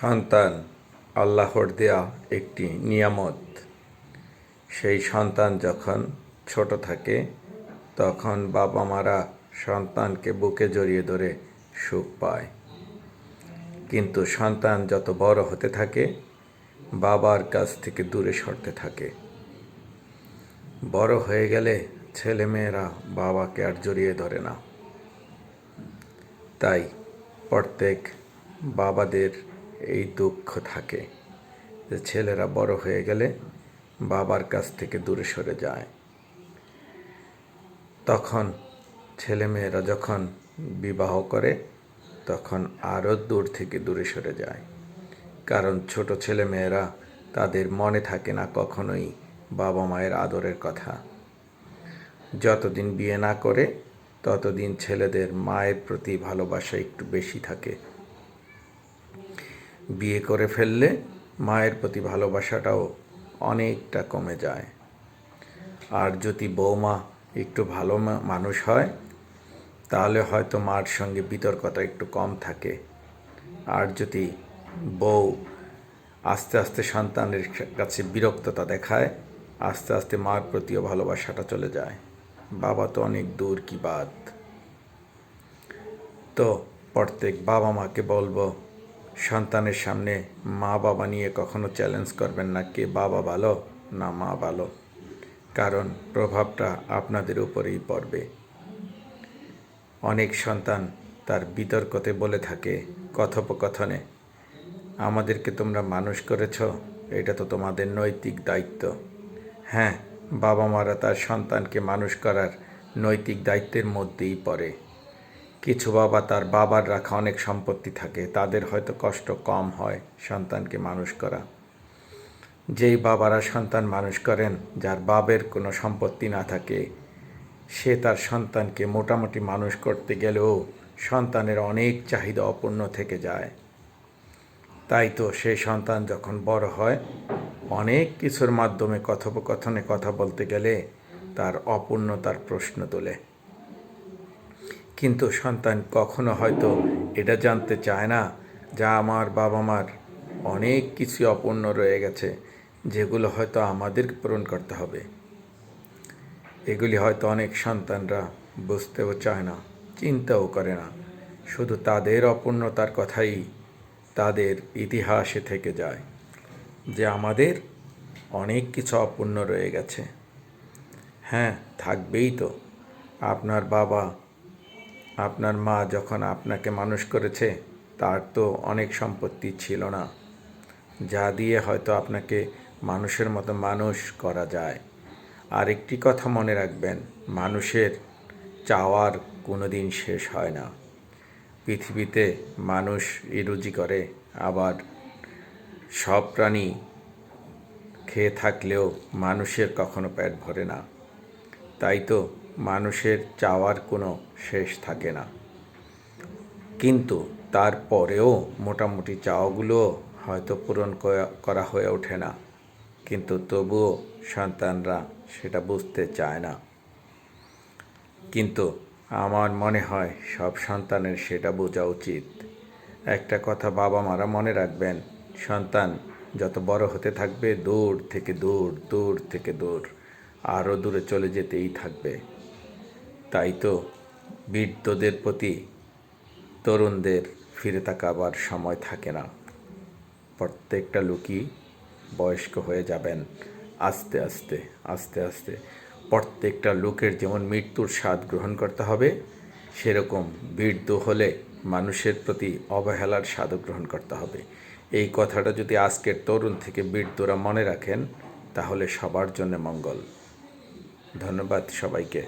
সন্তান আল্লাহর দেয়া একটি নিয়ামত। সেই সন্তান যখন ছোট থাকে তখন বাবা মারা সন্তানকে বুকে জড়িয়ে ধরে সুখ পায়, কিন্তু সন্তান যত বড় হতে থাকে বাবার কাছ থেকে দূরে সরতে থাকে। বড় হয়ে গেলে ছেলেমেয়েরা বাবাকে আর জড়িয়ে ধরে না। তাই প্রত্যেক বাবাদের এই দুঃখ থাকে যে ছেলেরা বড় হয়ে গেলে বাবার কাছ থেকে দূরে সরে যায়। তখন ছেলেমেয়েরা যখন বিবাহ করে তখন আরও দূর থেকে দূরে সরে যায়, কারণ ছোট ছেলেমেয়েরা তাদের মনে থাকে না কখনোই বাবা মায়ের আদরের কথা। যতদিন বিয়ে না করে ততদিন ছেলেদের মায়ের প্রতি ভালোবাসা একটু বেশি থাকে। বিয়ে করে ফেললে মায়ের প্রতি ভালোবাসাটাও অনেকটা কমে যায়। আর যদি বৌমা একটু ভালো মানুষ হয় তাহলে হয়তো মার সঙ্গে বিতর্কটা একটু কম থাকে। আর যদি বউ আস্তে আস্তে সন্তানের কাছে বিরক্ততা দেখায়, আস্তে আস্তে মার প্রতিও ভালোবাসাটা চলে যায়। বাবা তো অনেক দূর কি বাত। তো প্রত্যেক বাবা মাকে বলবো, সন্তানের সামনে মা বাবা নিয়ে কখনো চ্যালেঞ্জ করবেন না কে বাবা ভালো না মা ভালো, কারণ প্রভাবটা আপনাদের উপরেই পড়বে। অনেক সন্তান তার বিতর্কতে বলে থাকে কথোপকথনে, আমাদেরকে তোমরা মানুষ করেছ, এটা তো তোমাদের নৈতিক দায়িত্ব। হ্যাঁ, বাবা মারা তার সন্তানকে মানুষ করার নৈতিক দায়িত্বের মধ্যেই পড়ে। কিছু বাবা তার বাবার রাখা অনেক সম্পত্তি থাকে, তাদের হয়তো কষ্ট কম হয় সন্তানকে মানুষ করা। যেই বাবারা সন্তান মানুষ করেন যার বাবের কোনো সম্পত্তি না থাকে, সে তার সন্তানকে মোটামুটি মানুষ করতে গেলেও সন্তানের অনেক চাহিদা অপূর্ণ থেকে যায়। তাই তো সেই সন্তান যখন বড় হয় অনেক কিছুর মাধ্যমে কথোপকথনে কথা বলতে গেলে তার অপূর্ণতার প্রশ্ন তোলে। কিন্তু সন্তান কখনো হয়তো এটা জানতে চায় না যা আমার বাবা মার অনেক কিছু অপূর্ণ রয়ে গেছে, যেগুলো হয়তো আমাদেরকে পূরণ করতে হবে। এগুলি হয়তো অনেক সন্তানরা বুঝতেও চায় না, চিন্তাও করে না, শুধু তাদের অপূর্ণতার কথাই তাদের ইতিহাসে থেকে যায় যে আমাদের অনেক কিছু অপূর্ণ রয়ে গেছে। হ্যাঁ, থাকবেই তো। আপনার বাবা আপনার মা যখন আপনাকে মানুষ করেছে তার তো অনেক সম্পত্তি ছিল না, যা দিয়ে হয়তো আপনাকে মানুষের মতো মানুষ করা যায়। আর একটি কথা মনে রাখবেন, মানুষের চাওয়ার কোনো দিন শেষ হয় না। পৃথিবীতে মানুষ রুজি করে, আবার সব প্রাণী খেয়ে থাকলেও মানুষের কখনো পেট ভরে না। তাই তো মানুষের চাওয়ার কোনো শেষ থাকে না, কিন্তু তারপরেও মোটামুটি চাওয়াগুলো হয়তো পূরণ করা হয়ে ওঠে না, কিন্তু তবুও সন্তানরা সেটা বুঝতে চায় না। কিন্তু আমার মনে হয় সব সন্তানের সেটা বোঝা উচিত। একটা কথা বাবা মারা মনে রাখবেন, সন্তান যত বড় হতে থাকবে দূর থেকে দূর, দূর থেকে দূর, আরও দূরে চলে যেতেই থাকবে। তাই তো বৃদ্ধদের প্রতি তরুণদের ফিরে তাকাবার সময় থাকে না। প্রত্যেকটা লোকই বয়স্ক হয়ে যাবেন আস্তে আস্তে আস্তে আস্তে। প্রত্যেকটা লোকের যেমন মৃত্যুর স্বাদ গ্রহণ করতে হবে, সেরকম বৃদ্ধ হলে মানুষের প্রতি অবহেলার স্বাদও গ্রহণ করতে হবে। এই কথাটা যদি আজকের তরুণ থেকে বৃদ্ধরা মনে রাখেন তাহলে সবার জন্য মঙ্গল। ধন্যবাদ সবাইকে।